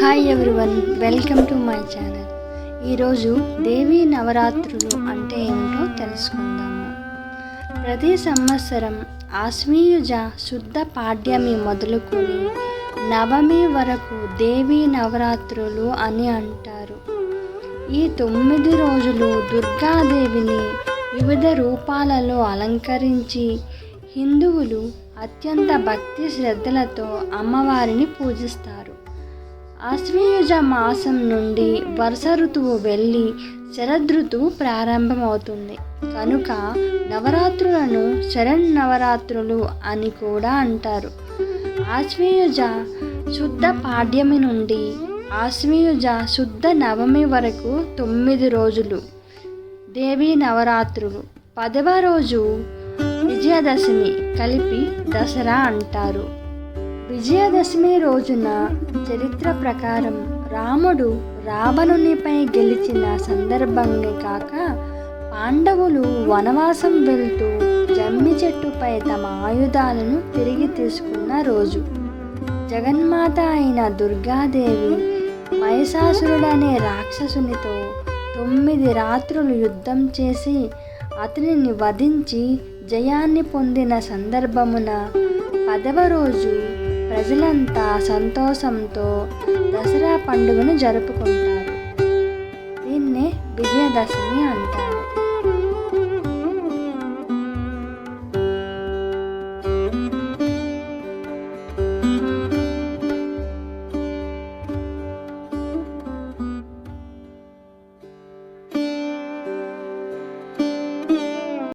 Hi everyone, welcome to my channel. ఈరోజు దేవీ నవరాత్రులు అంటే ఏమిటో తెలుసుకుందాము. ప్రతి సంవత్సరం ఆశ్వీయుజ శుద్ధ పాడ్యమి మొదలుకొని నవమి వరకు దేవీ నవరాత్రులు అని అంటారు. ఈ 9 రోజులు దుర్గాదేవిని వివిధ రూపాలలో అలంకరించి హిందువులు అత్యంత భక్తి శ్రద్ధలతో అమ్మవారిని పూజిస్తారు. ఆశ్వీయుజ మాసం నుండి వర్ష ఋతువు వెళ్ళి శరదృతువు ప్రారంభమవుతుంది కనుక నవరాత్రులను శరన్నవరాత్రులు అని కూడా అంటారు. ఆశ్వీయుజ శుద్ధ పాడ్యమి నుండి ఆశ్వీయుజ శుద్ధ నవమి వరకు 9 రోజులు దేవీ నవరాత్రులు. 10వ రోజు విజయదశమి కలిపి దసరా అంటారు. విజయదశమి రోజున చరిత్ర ప్రకారం రాముడు రావణునిపై గెలిచిన సందర్భంగా కాక పాండవులు వనవాసం వెళ్తూ జమ్మి చెట్టుపై తమ ఆయుధాలను తిరిగి తీసుకున్న రోజు. జగన్మాత అయిన దుర్గాదేవి మహిషాసురుడనే రాక్షసునితో 9 రాత్రులు యుద్ధం చేసి అతనిని వధించి జయాన్ని పొందిన సందర్భమున 10వ రోజు ప్రజలంతా సంతోషంతో దసరా పండుగను జరుపుకుంటారు. దీన్నే విజయదశమి అంటారు.